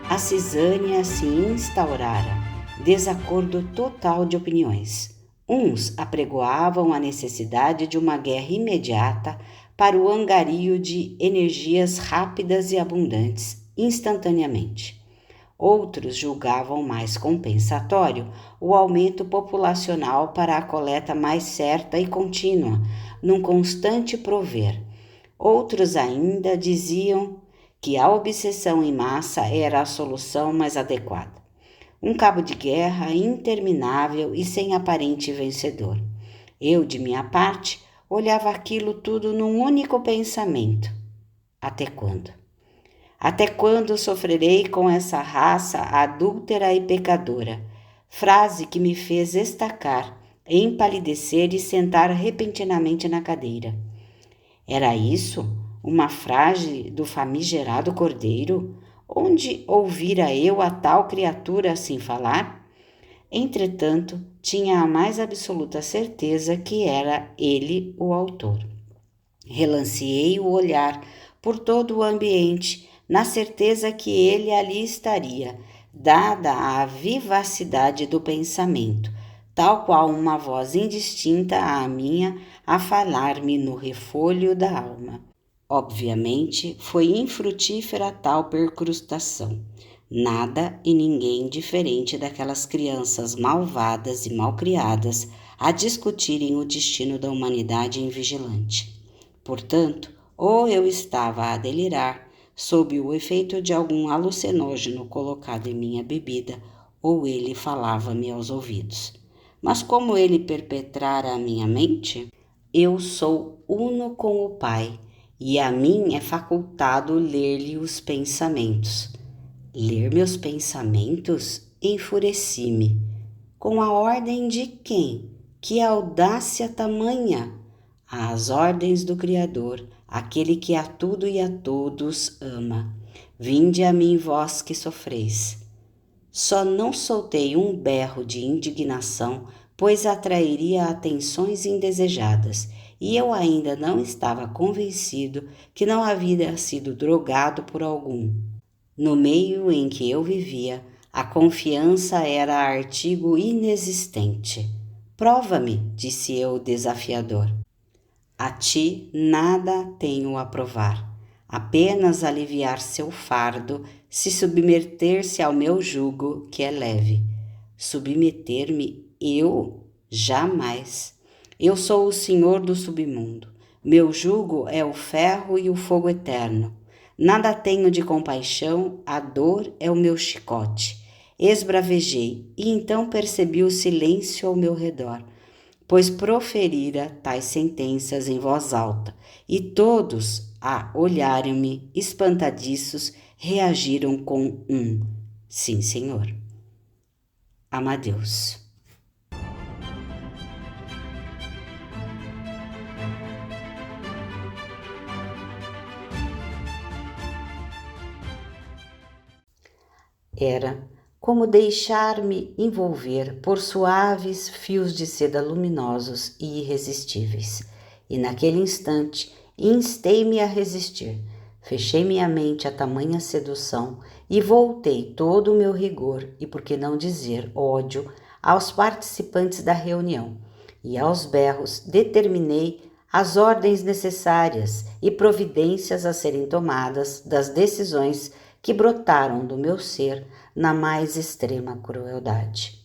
A cisânia se instaurara, desacordo total de opiniões. Uns apregoavam a necessidade de uma guerra imediata para o angario de energias rápidas e abundantes, instantaneamente. Outros julgavam mais compensatório o aumento populacional para a coleta mais certa e contínua, num constante prover. Outros ainda diziam que a obsessão em massa era a solução mais adequada. Um cabo de guerra interminável e sem aparente vencedor. Eu, de minha parte, olhava aquilo tudo num único pensamento. Até quando? Até quando sofrerei com essa raça adúltera e pecadora? Frase que me fez estacar, empalidecer e sentar repentinamente na cadeira. Era isso? Uma frase do famigerado cordeiro? Onde ouvira eu a tal criatura assim falar? Entretanto, tinha a mais absoluta certeza que era ele o autor. Relanceei o olhar por todo o ambiente, na certeza que ele ali estaria, dada a vivacidade do pensamento, tal qual uma voz indistinta à minha a falar-me no refolho da alma. Obviamente, foi infrutífera tal percrustação. Nada e ninguém diferente daquelas crianças malvadas e malcriadas a discutirem o destino da humanidade invigilante. Portanto, ou eu estava a delirar, sob o efeito de algum alucinógeno colocado em minha bebida, ou ele falava-me aos ouvidos. Mas como ele perpetrara a minha mente? Eu sou uno com o Pai, e a mim é facultado ler-lhe os pensamentos. Ler meus pensamentos? Enfureci-me. Com a ordem de quem? Que audácia tamanha! Às ordens do Criador, aquele que a tudo e a todos ama. Vinde a mim, vós que sofreis. Só não soltei um berro de indignação, pois atrairia atenções indesejadas, e eu ainda não estava convencido que não havia sido drogado por algum. No meio em que eu vivia, a confiança era artigo inexistente. Prova-me, disse eu desafiador. A ti nada tenho a provar, apenas aliviar seu fardo, se submeter-se ao meu jugo, que é leve. Submeter-me eu? Jamais. Eu sou o senhor do submundo. Meu jugo é o ferro e o fogo eterno. Nada tenho de compaixão, a dor é o meu chicote. Esbravejei, e então percebi o silêncio ao meu redor, pois proferira tais sentenças em voz alta, e todos, a olharem-me espantadiços, reagiram com um sim, senhor. Amadeus. Era como deixar-me envolver por suaves fios de seda luminosos e irresistíveis. E naquele instante instei-me a resistir. Fechei minha mente a tamanha sedução e voltei todo o meu rigor e, por que não dizer, ódio aos participantes da reunião. E aos berros determinei as ordens necessárias e providências a serem tomadas das decisões que brotaram do meu ser na mais extrema crueldade.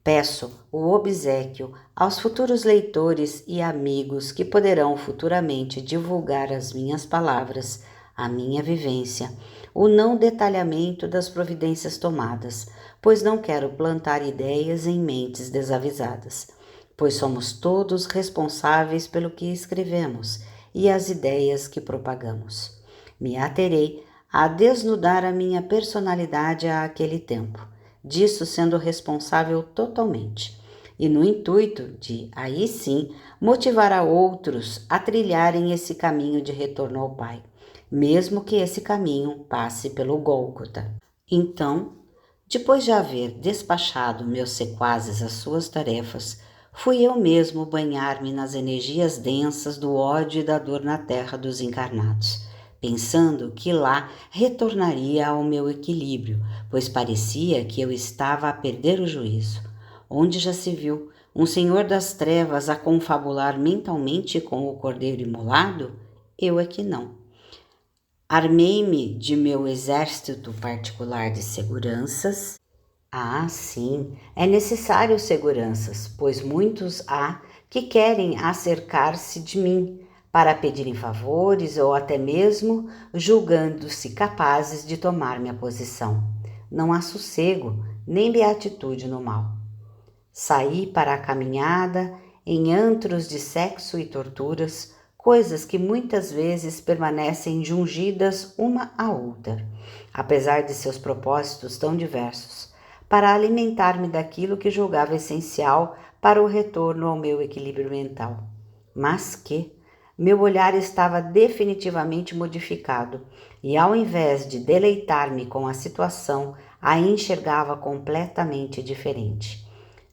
Peço o obséquio aos futuros leitores e amigos que poderão futuramente divulgar as minhas palavras, a minha vivência, o não detalhamento das providências tomadas, pois não quero plantar ideias em mentes desavisadas, pois somos todos responsáveis pelo que escrevemos e as ideias que propagamos. Me aterei a desnudar a minha personalidade àquele tempo, disso sendo responsável totalmente, e no intuito de, aí sim, motivar a outros a trilharem esse caminho de retorno ao Pai, mesmo que esse caminho passe pelo Gólgota. Então, depois de haver despachado meus sequazes às suas tarefas, fui eu mesmo banhar-me nas energias densas do ódio e da dor na terra dos encarnados. pensando que lá retornaria ao meu equilíbrio, pois parecia que eu estava a perder o juízo. Onde já se viu um senhor das trevas a confabular mentalmente com o cordeiro imolado? Eu é que não. Armei-me de meu exército particular de seguranças. Ah, sim, é necessário seguranças, pois muitos há que querem acercar-se de mim para pedirem favores ou até mesmo julgando-se capazes de tomar minha posição. Não há sossego, nem beatitude no mal. Saí para a caminhada em antros de sexo e torturas, coisas que muitas vezes permanecem jungidas uma à outra, apesar de seus propósitos tão diversos, para alimentar-me daquilo que julgava essencial para o retorno ao meu equilíbrio mental. Mas que meu olhar estava definitivamente modificado e, ao invés de deleitar-me com a situação, a enxergava completamente diferente.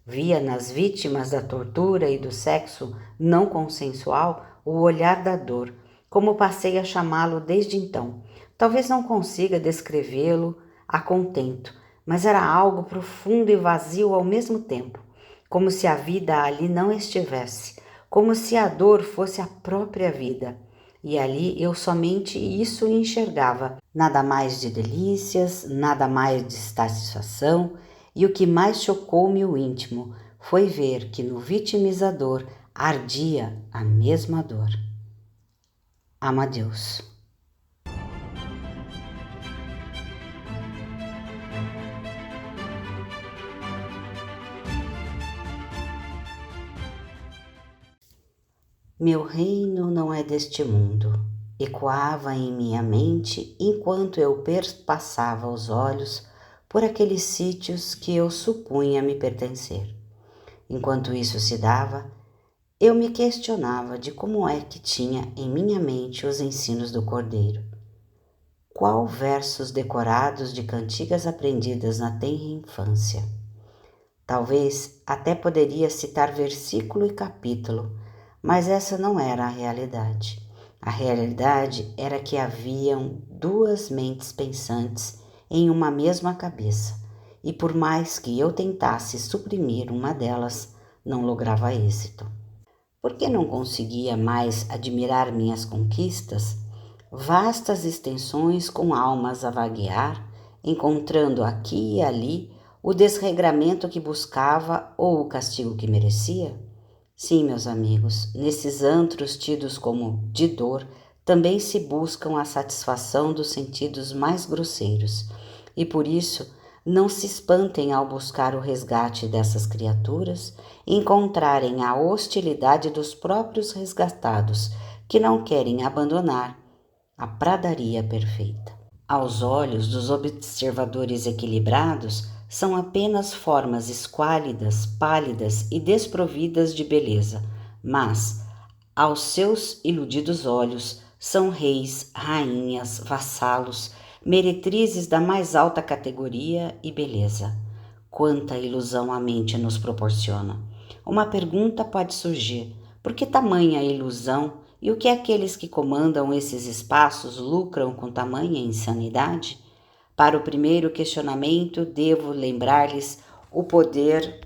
Via nas vítimas da tortura e do sexo não consensual o olhar da dor, como passei a chamá-lo desde então. Talvez não consiga descrevê-lo a contento, mas era algo profundo e vazio ao mesmo tempo, como se a vida ali não estivesse, como se a dor fosse a própria vida. E ali eu somente isso enxergava, nada mais de delícias, nada mais de satisfação, e o que mais chocou-me o íntimo foi ver que no vitimizador ardia a mesma dor. Amadeus. Meu reino não é deste mundo, ecoava em minha mente enquanto eu perpassava os olhos por aqueles sítios que eu supunha me pertencer. Enquanto isso se dava, eu me questionava de como é que tinha em minha mente os ensinos do Cordeiro. Qual versos decorados de cantigas aprendidas na tenra infância? Talvez até poderia citar versículo e capítulo, mas essa não era a realidade. A realidade era que haviam duas mentes pensantes em uma mesma cabeça, e por mais que eu tentasse suprimir uma delas, não lograva êxito. Por que não conseguia mais admirar minhas conquistas? Vastas extensões com almas a vaguear, encontrando aqui e ali o desregramento que buscava ou o castigo que merecia? Sim, meus amigos, nesses antros tidos como de dor, também se buscam a satisfação dos sentidos mais grosseiros, e por isso não se espantem ao buscar o resgate dessas criaturas e encontrarem a hostilidade dos próprios resgatados, que não querem abandonar a pradaria perfeita. Aos olhos dos observadores equilibrados, são apenas formas esquálidas, pálidas e desprovidas de beleza, mas, aos seus iludidos olhos, são reis, rainhas, vassalos, meretrizes da mais alta categoria e beleza. Quanta ilusão a mente nos proporciona! Uma pergunta pode surgir: por que tamanha ilusão e o que aqueles que comandam esses espaços lucram com tamanha insanidade? Para o primeiro questionamento, devo lembrar-lhes o poder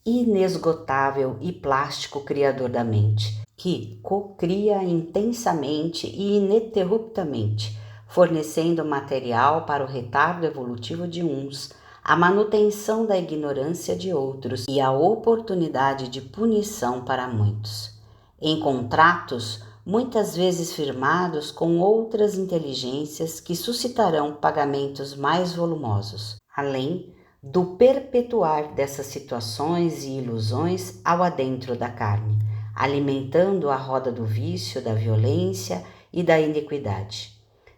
inesgotável e plástico criador da mente, que cocria intensamente e ininterruptamente, fornecendo material para o retardo evolutivo de uns, a manutenção da ignorância de outros e a oportunidade de punição para muitos. Em contratos muitas vezes firmados com outras inteligências que suscitarão pagamentos mais volumosos, além do perpetuar dessas situações e ilusões ao adentro da carne, alimentando a roda do vício, da violência e da iniquidade.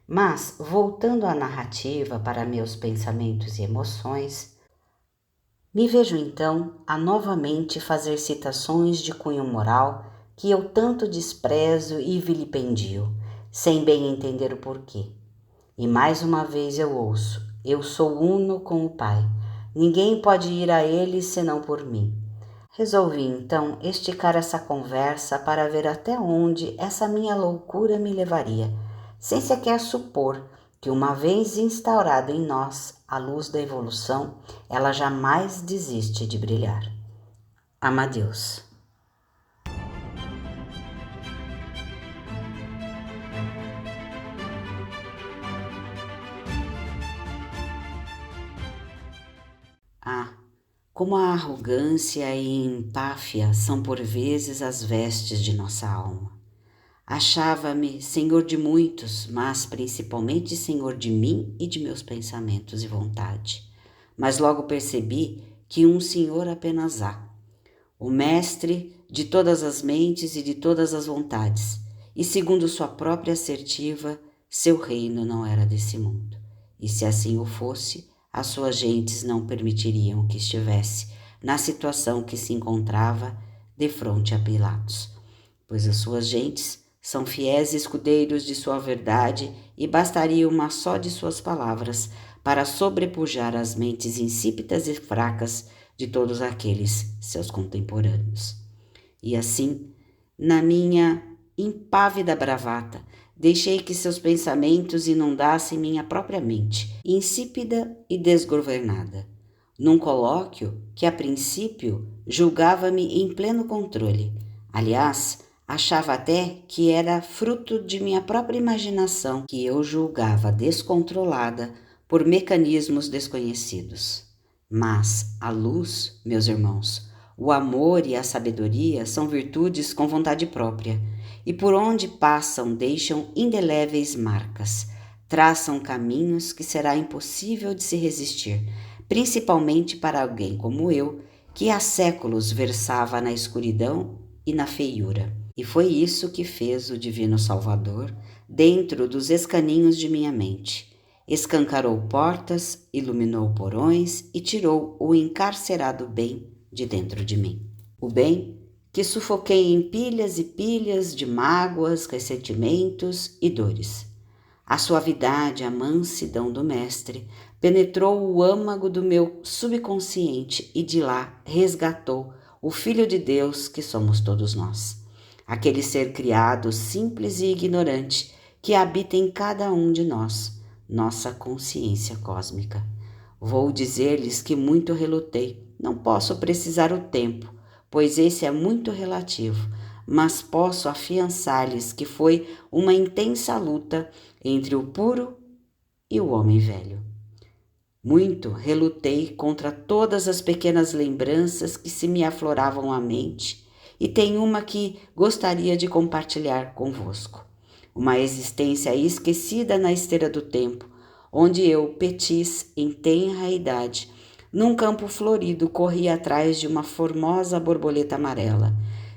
Mas, voltando à narrativa para meus pensamentos e emoções, me vejo então a novamente fazer citações de cunho moral que eu tanto desprezo e vilipendio, sem bem entender o porquê. E mais uma vez eu ouço: eu sou uno com o Pai. Ninguém pode ir a Ele senão por mim. Resolvi então esticar essa conversa para ver até onde essa minha loucura me levaria, sem sequer supor que, uma vez instaurada em nós a luz da evolução, ela jamais desiste de brilhar. Amadeus. Como a arrogância e empáfia são por vezes as vestes de nossa alma. Achava-me senhor de muitos, mas principalmente senhor de mim e de meus pensamentos e vontade. Mas logo percebi que um senhor apenas há, o mestre de todas as mentes e de todas as vontades, e segundo sua própria assertiva, seu reino não era desse mundo. E se assim o fosse, as suas gentes não permitiriam que estivesse na situação que se encontrava defronte a Pilatos, pois as suas gentes são fiéis escudeiros de sua verdade e bastaria uma só de suas palavras para sobrepujar as mentes insípidas e fracas de todos aqueles seus contemporâneos. E assim, na minha impávida bravata, deixei que seus pensamentos inundassem minha própria mente, insípida e desgovernada, num colóquio que, a princípio, julgava-me em pleno controle. Aliás, achava até que era fruto de minha própria imaginação, que eu julgava descontrolada por mecanismos desconhecidos. Mas a luz, meus irmãos, o amor e a sabedoria são virtudes com vontade própria, e por onde passam deixam indeléveis marcas, traçam caminhos que será impossível de se resistir, principalmente para alguém como eu, que há séculos versava na escuridão e na feiura. E foi isso que fez o Divino Salvador dentro dos escaninhos de minha mente. Escancarou portas, iluminou porões e tirou o encarcerado bem de dentro de mim. O bem que sufoquei em pilhas e pilhas de mágoas, ressentimentos e dores. A suavidade, a mansidão do Mestre penetrou o âmago do meu subconsciente e de lá resgatou o Filho de Deus que somos todos nós. Aquele ser criado, simples e ignorante, que habita em cada um de nós, nossa consciência cósmica. Vou dizer-lhes que muito relutei, não posso precisar o tempo, pois esse é muito relativo, mas posso afiançar-lhes que foi uma intensa luta entre o puro e o homem velho. Muito relutei contra todas as pequenas lembranças que se me afloravam à mente, e tem uma que gostaria de compartilhar convosco. Uma existência esquecida na esteira do tempo, onde eu, petis, em tenra idade, num campo florido, corria atrás de uma formosa borboleta amarela,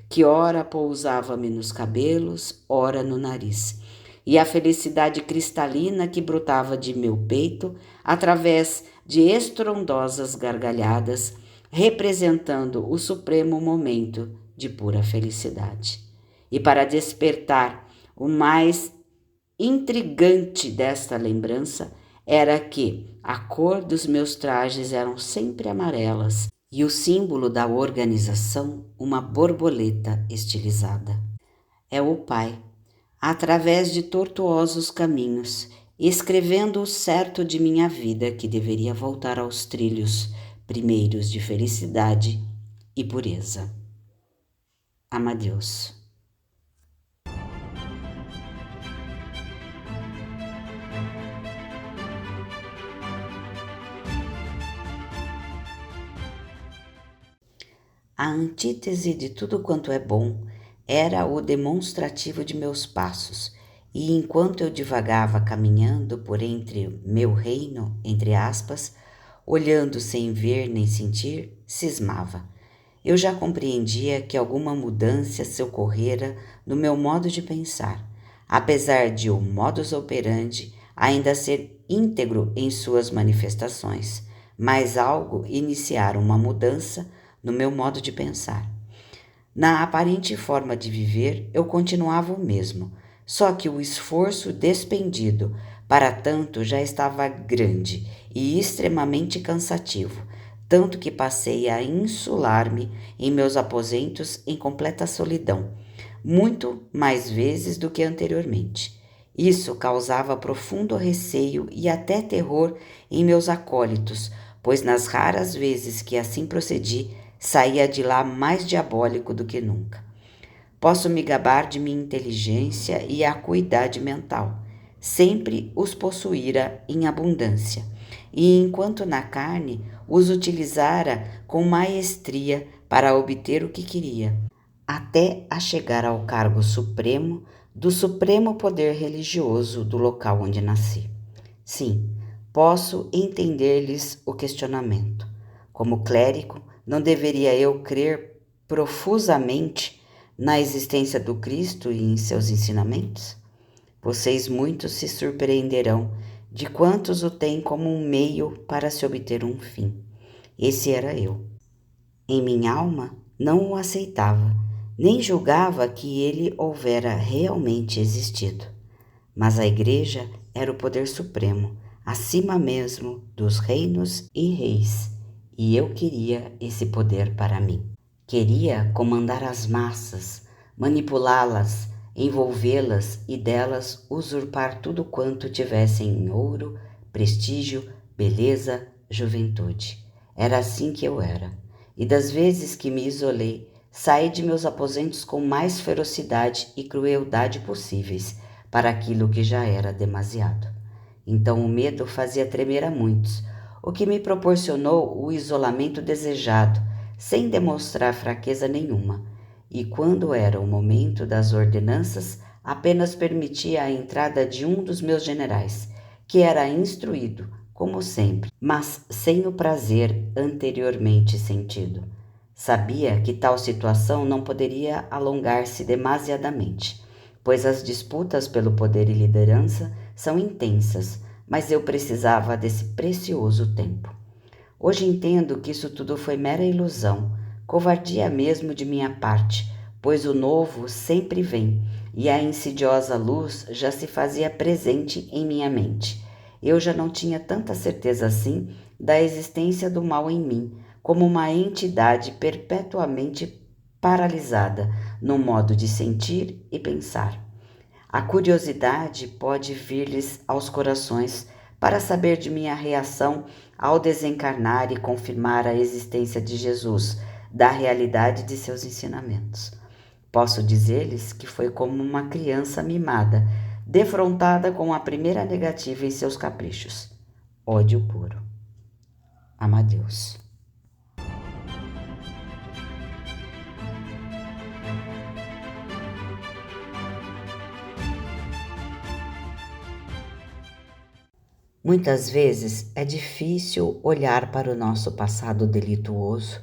que ora pousava-me nos cabelos, ora no nariz, e a felicidade cristalina que brotava de meu peito através de estrondosas gargalhadas, representando o supremo momento de pura felicidade. E para despertar o mais intrigante desta lembrança, era que a cor dos meus trajes eram sempre amarelas e o símbolo da organização uma borboleta estilizada. É o Pai, através de tortuosos caminhos, escrevendo o certo de minha vida que deveria voltar aos trilhos primeiros de felicidade e pureza. Amadeus. A antítese de tudo quanto é bom era o demonstrativo de meus passos, e enquanto eu divagava caminhando por entre meu reino, entre aspas, olhando sem ver nem sentir, cismava. Eu já compreendia que alguma mudança se ocorrera no meu modo de pensar, apesar de o modus operandi ainda ser íntegro em suas manifestações, mas algo iniciara uma mudança no meu modo de pensar. Na aparente forma de viver, eu continuava o mesmo, só que o esforço despendido para tanto já estava grande e extremamente cansativo, tanto que passei a insular-me em meus aposentos em completa solidão, muito mais vezes do que anteriormente. Isso causava profundo receio e até terror em meus acólitos, pois nas raras vezes que assim procedi, saía de lá mais diabólico do que nunca. Posso me gabar de minha inteligência e acuidade mental. Sempre os possuíra em abundância, e enquanto na carne os utilizara com maestria para obter o que queria, até a chegar ao cargo supremo do supremo poder religioso do local onde nasci. Sim, posso entender-lhes o questionamento. Como clérigo, não deveria eu crer profusamente na existência do Cristo e em seus ensinamentos? Vocês muitos se surpreenderão de quantos o têm como um meio para se obter um fim. Esse era eu. Em minha alma, não o aceitava, nem julgava que ele houvera realmente existido. Mas a Igreja era o poder supremo, acima mesmo dos reinos e reis, e eu queria esse poder para mim. Queria comandar as massas, manipulá-las, envolvê-las e delas usurpar tudo quanto tivessem em ouro, prestígio, beleza, juventude. Era assim que eu era. E das vezes que me isolei, saí de meus aposentos com mais ferocidade e crueldade possíveis, para aquilo que já era demasiado. Então o medo fazia tremer a muitos, o que me proporcionou o isolamento desejado, sem demonstrar fraqueza nenhuma, e quando era o momento das ordenanças, apenas permitia a entrada de um dos meus generais, que era instruído, como sempre, mas sem o prazer anteriormente sentido. Sabia que tal situação não poderia alongar-se demasiadamente, pois as disputas pelo poder e liderança são intensas, mas eu precisava desse precioso tempo. Hoje entendo que isso tudo foi mera ilusão, covardia mesmo de minha parte, pois o novo sempre vem, e a insidiosa luz já se fazia presente em minha mente. Eu já não tinha tanta certeza assim da existência do mal em mim, como uma entidade perpetuamente paralisada no modo de sentir e pensar. A curiosidade pode vir-lhes aos corações para saber de minha reação ao desencarnar e confirmar a existência de Jesus, da realidade de seus ensinamentos. Posso dizer-lhes que foi como uma criança mimada, defrontada com a primeira negativa em seus caprichos. Ódio puro. Amadeus. Muitas vezes é difícil olhar para o nosso passado delituoso.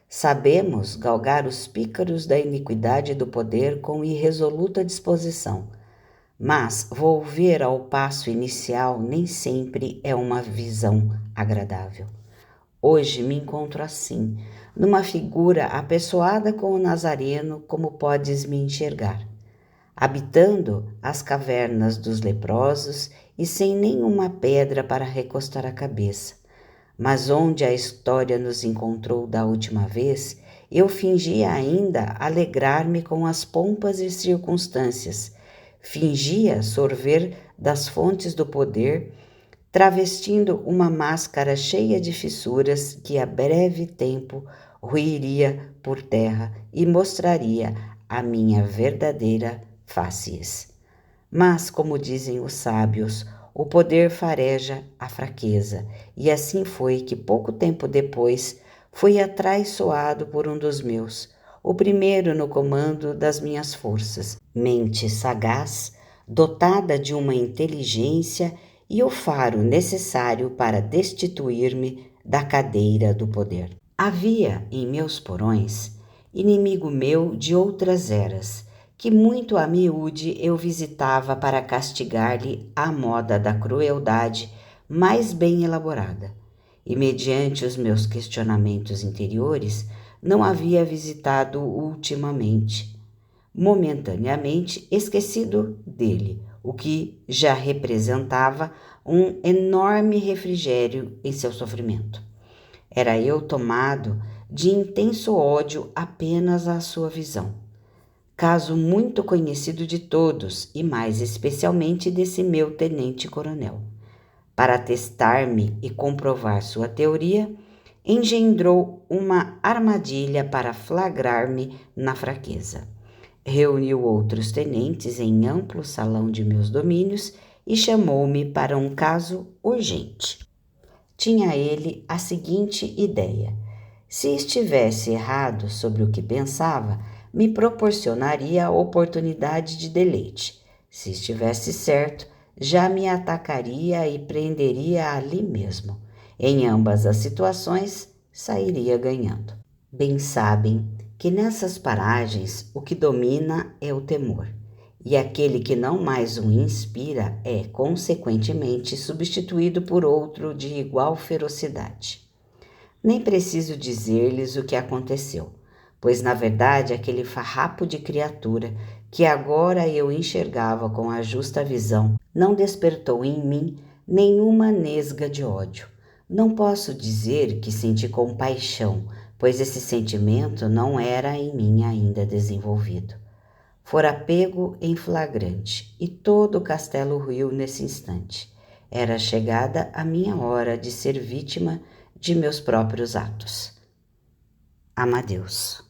Sabemos galgar os pícaros da iniquidade do poder com irresoluta disposição, mas volver ao passo inicial nem sempre é uma visão agradável. Hoje me encontro assim, numa figura apessoada com o Nazareno, como podes me enxergar, habitando as cavernas dos leprosos e sem nenhuma pedra para recostar a cabeça. Mas onde a história nos encontrou da última vez, eu fingia ainda alegrar-me com as pompas e circunstâncias, fingia sorver das fontes do poder, travestindo uma máscara cheia de fissuras que a breve tempo ruiria por terra e mostraria a minha verdadeira faces. Mas, como dizem os sábios, o poder fareja a fraqueza, e assim foi que pouco tempo depois fui atraiçoado por um dos meus, o primeiro no comando das minhas forças, mente sagaz, dotada de uma inteligência e o faro necessário para destituir-me da cadeira do poder. Havia em meus porões inimigo meu de outras eras, que muito a miúde eu visitava para castigar-lhe a moda da crueldade mais bem elaborada. E mediante os meus questionamentos interiores, não havia visitado ultimamente, momentaneamente esquecido dele, o que já representava um enorme refrigério em seu sofrimento. Era eu tomado de intenso ódio apenas à sua visão. caso muito conhecido de todos e mais especialmente desse meu tenente-coronel. Para testar-me e comprovar sua teoria, engendrou uma armadilha para flagrar-me na fraqueza. Reuniu outros tenentes em amplo salão de meus domínios e chamou-me para um caso urgente. Tinha ele a seguinte ideia: se estivesse errado sobre o que pensava, me proporcionaria a oportunidade de deleite. Se estivesse certo, já me atacaria e prenderia ali mesmo. Em ambas as situações, sairia ganhando. Bem sabem que nessas paragens o que domina é o temor, e aquele que não mais o inspira é, consequentemente, substituído por outro de igual ferocidade. Nem preciso dizer-lhes o que aconteceu, pois na verdade aquele farrapo de criatura que agora eu enxergava com a justa visão não despertou em mim nenhuma nesga de ódio. Não posso dizer que senti compaixão, pois esse sentimento não era em mim ainda desenvolvido. Fora pego em flagrante, e todo o castelo ruiu nesse instante. Era chegada a minha hora de ser vítima de meus próprios atos. Amadeus.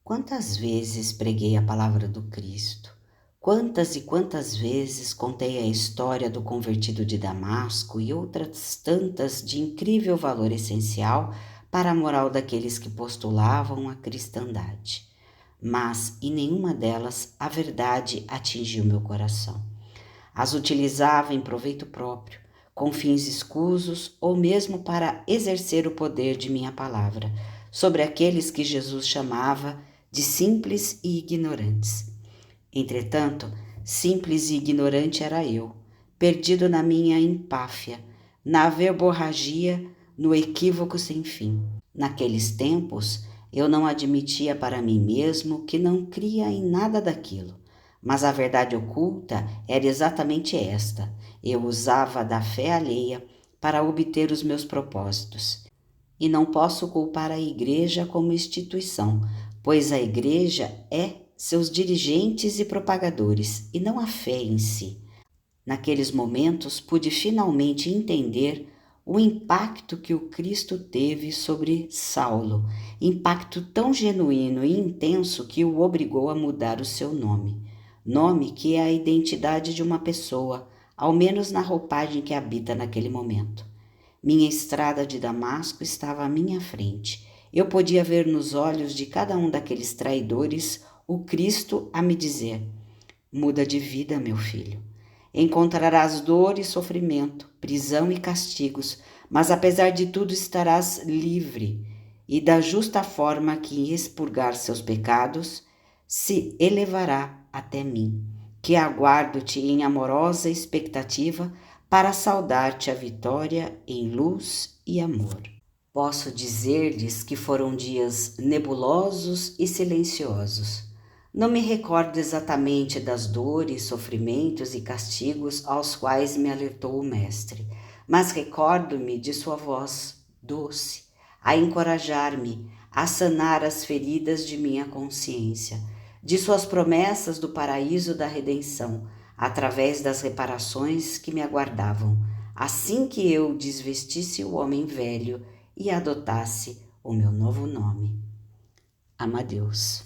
Quantas vezes preguei a palavra do Cristo? Quantas e quantas vezes contei a história do convertido de Damasco e outras tantas de incrível valor essencial para a moral daqueles que postulavam a cristandade. Mas em nenhuma delas a verdade atingiu meu coração. As utilizava em proveito próprio, com fins escusos ou mesmo para exercer o poder de minha palavra sobre aqueles que Jesus chamava de simples e ignorantes. Entretanto, simples e ignorante era eu, perdido na minha empáfia, na verborragia, no equívoco sem fim. Naqueles tempos, eu não admitia para mim mesmo que não cria em nada daquilo, mas a verdade oculta era exatamente esta: eu usava da fé alheia para obter os meus propósitos. E não posso culpar a igreja como instituição, pois a igreja é seus dirigentes e propagadores, e não a fé em si. Naqueles momentos pude finalmente entender o impacto que o Cristo teve sobre Saulo, impacto tão genuíno e intenso que o obrigou a mudar o seu nome que é a identidade de uma pessoa, ao menos na roupagem que habita naquele momento. Minha estrada de Damasco estava à minha frente. Eu podia ver nos olhos de cada um daqueles traidores o Cristo a me dizer: muda de vida, meu filho. Encontrarás dor e sofrimento, prisão e castigos, mas apesar de tudo estarás livre, e da justa forma que expurgar seus pecados, se elevará até mim, que aguardo-te em amorosa expectativa para saudar-te a vitória em luz e amor. Posso dizer-lhes que foram dias nebulosos e silenciosos. Não me recordo exatamente das dores, sofrimentos e castigos aos quais me alertou o Mestre, mas recordo-me de sua voz doce, a encorajar-me, a sanar as feridas de minha consciência, de suas promessas do paraíso da redenção, através das reparações que me aguardavam, assim que eu desvestisse o homem velho e adotasse o meu novo nome. Amadeus.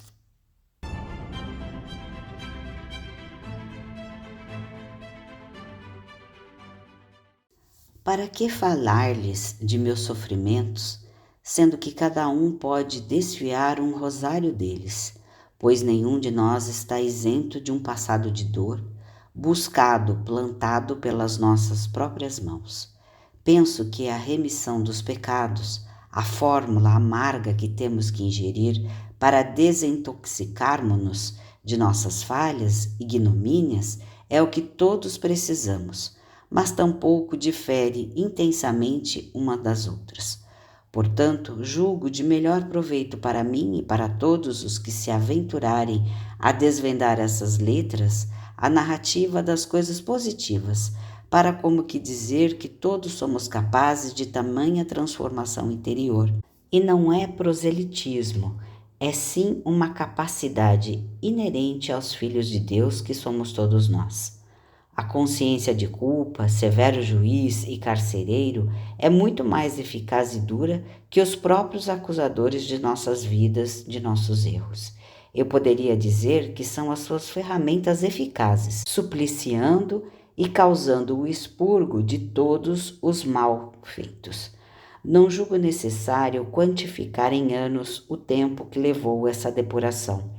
Para que falar-lhes de meus sofrimentos, sendo que cada um pode desfiar um rosário deles, pois nenhum de nós está isento de um passado de dor, buscado, plantado pelas nossas próprias mãos. Penso que a remissão dos pecados, a fórmula amarga que temos que ingerir para desintoxicarmos-nos de nossas falhas e ignomínias, é o que todos precisamos, mas tampouco difere intensamente uma das outras. Portanto, julgo de melhor proveito para mim e para todos os que se aventurarem a desvendar essas letras a narrativa das coisas positivas, para como que dizer que todos somos capazes de tamanha transformação interior. E não é proselitismo, é sim uma capacidade inerente aos filhos de Deus que somos todos nós. A consciência de culpa, severo juiz e carcereiro é muito mais eficaz e dura que os próprios acusadores de nossas vidas, de nossos erros. Eu poderia dizer que são as suas ferramentas eficazes, supliciando e causando o expurgo de todos os mal feitos. Não julgo necessário quantificar em anos o tempo que levou essa depuração.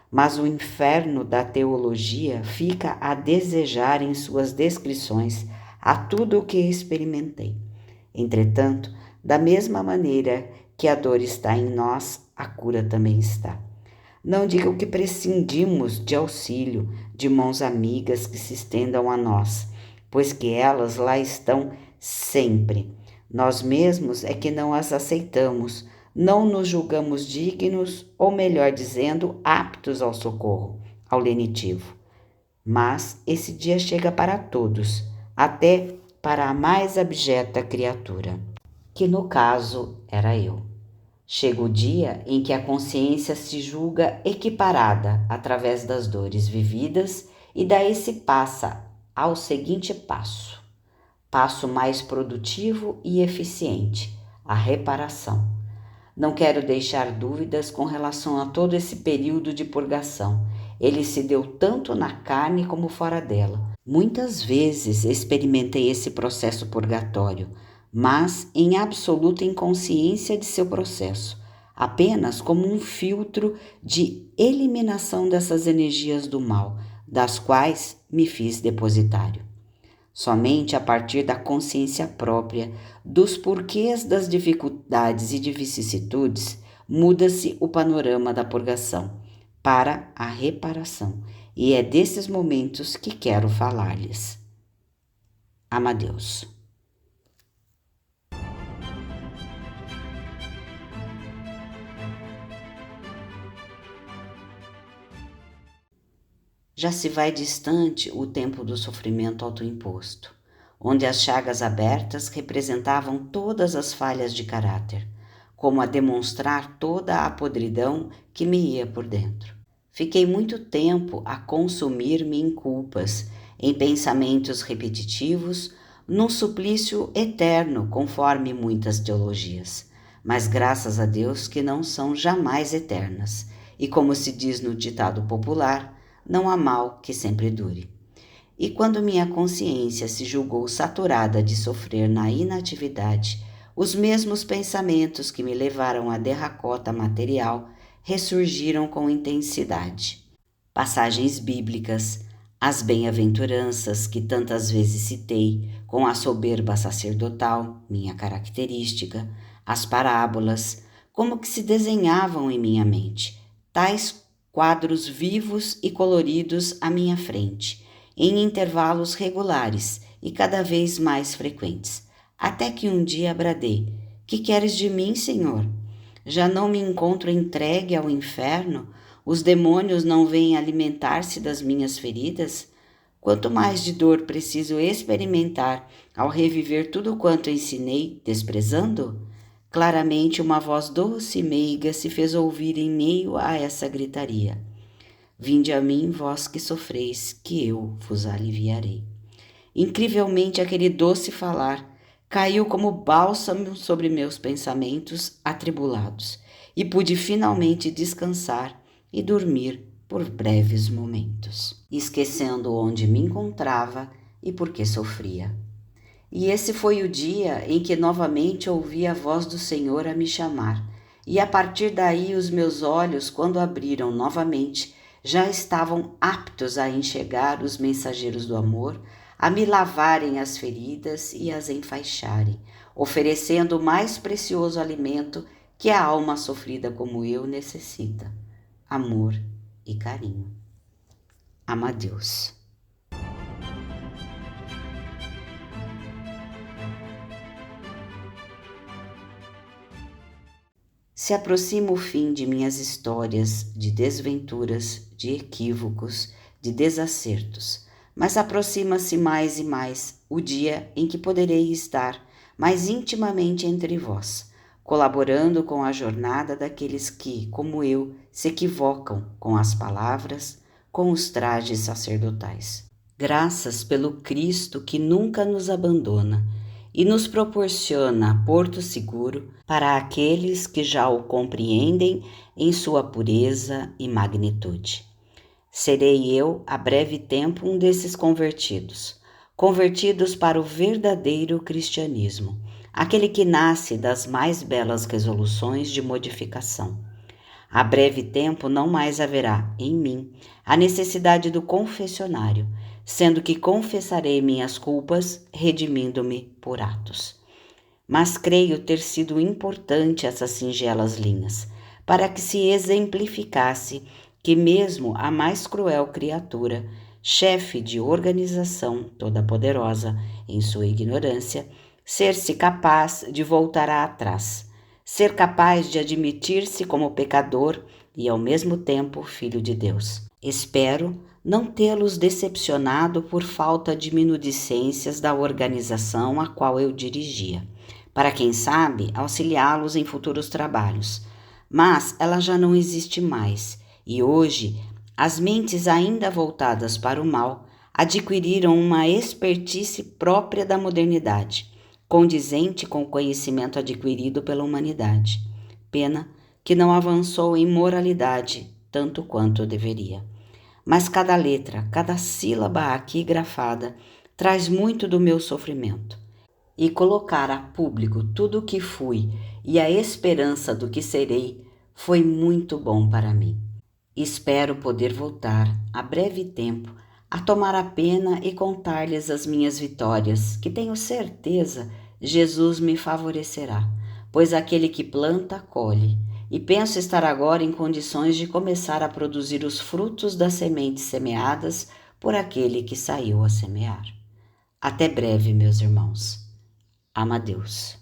Mas o inferno da teologia fica a desejar em suas descrições a tudo o que experimentei. Entretanto, da mesma maneira que a dor está em nós, a cura também está. Não digo que prescindimos de auxílio, de mãos amigas que se estendam a nós, pois que elas lá estão sempre. Nós mesmos é que não as aceitamos, não nos julgamos dignos, ou melhor dizendo, aptos ao socorro, ao lenitivo. Mas esse dia chega para todos, até para a mais abjeta criatura, que no caso era eu. Chega o dia em que a consciência se julga equiparada através das dores vividas e daí se passa ao seguinte passo mais produtivo e eficiente, a reparação. Não quero deixar dúvidas com relação a todo esse período de purgação. Ele se deu tanto na carne como fora dela. Muitas vezes experimentei esse processo purgatório, mas em absoluta inconsciência de seu processo, apenas como um filtro de eliminação dessas energias do mal, das quais me fiz depositário. Somente a partir da consciência própria, dos porquês das dificuldades e de vicissitudes, muda-se o panorama da purgação para a reparação, e é desses momentos que quero falar-lhes. Amadeus. Já se vai distante o tempo do sofrimento autoimposto, onde as chagas abertas representavam todas as falhas de caráter, como a demonstrar toda a podridão que me ia por dentro. Fiquei muito tempo a consumir-me em culpas, em pensamentos repetitivos, num suplício eterno, conforme muitas teologias, mas graças a Deus que não são jamais eternas, e como se diz no ditado popular, não há mal que sempre dure. E quando minha consciência se julgou saturada de sofrer na inatividade, os mesmos pensamentos que me levaram à derracota material ressurgiram com intensidade. Passagens bíblicas, as bem-aventuranças que tantas vezes citei, com a soberba sacerdotal, minha característica, as parábolas, como que se desenhavam em minha mente, tais quadros vivos e coloridos à minha frente, em intervalos regulares e cada vez mais frequentes, até que um dia bradei: que queres de mim, Senhor? Já não me encontro entregue ao inferno? Os demônios não vêm alimentar-se das minhas feridas? Quanto mais de dor preciso experimentar ao reviver tudo quanto ensinei, desprezando? Claramente uma voz doce e meiga se fez ouvir em meio a essa gritaria: vinde a mim, vós que sofreis, que eu vos aliviarei. Incrivelmente aquele doce falar caiu como bálsamo sobre meus pensamentos atribulados, e pude finalmente descansar e dormir por breves momentos, esquecendo onde me encontrava e por que sofria. E esse foi o dia em que novamente ouvi a voz do Senhor a me chamar, e a partir daí os meus olhos, quando abriram novamente, já estavam aptos a enxergar os mensageiros do amor, a me lavarem as feridas e as enfaixarem, oferecendo o mais precioso alimento que a alma sofrida como eu necessita: amor e carinho. Amadeus. Se aproxima o fim de minhas histórias de desventuras, de equívocos, de desacertos, mas aproxima-se mais e mais o dia em que poderei estar mais intimamente entre vós, colaborando com a jornada daqueles que, como eu, se equivocam com as palavras, com os trajes sacerdotais. Graças pelo Cristo que nunca nos abandona e nos proporciona porto seguro para aqueles que já o compreendem em sua pureza e magnitude. Serei eu, a breve tempo, um desses convertidos para o verdadeiro cristianismo, aquele que nasce das mais belas resoluções de modificação. A breve tempo não mais haverá, em mim, a necessidade do confessionário, sendo que confessarei minhas culpas, redimindo-me por atos. Mas creio ter sido importante essas singelas linhas, para que se exemplificasse que mesmo a mais cruel criatura, chefe de organização toda poderosa em sua ignorância, ser-se capaz de voltar atrás, ser capaz de admitir-se como pecador e ao mesmo tempo filho de Deus. Espero não tê-los decepcionado por falta de minudicências da organização a qual eu dirigia, para quem sabe auxiliá-los em futuros trabalhos. Mas ela já não existe mais, e hoje as mentes ainda voltadas para o mal adquiriram uma expertise própria da modernidade, condizente com o conhecimento adquirido pela humanidade. Pena que não avançou em moralidade tanto quanto deveria. Mas cada letra, cada sílaba aqui grafada traz muito do meu sofrimento. E colocar a público tudo o que fui e a esperança do que serei foi muito bom para mim. Espero poder voltar, a breve tempo, a tomar a pena e contar-lhes as minhas vitórias, que tenho certeza Jesus me favorecerá, pois aquele que planta, colhe, e penso estar agora em condições de começar a produzir os frutos das sementes semeadas por aquele que saiu a semear. Até breve, meus irmãos. Amadeus.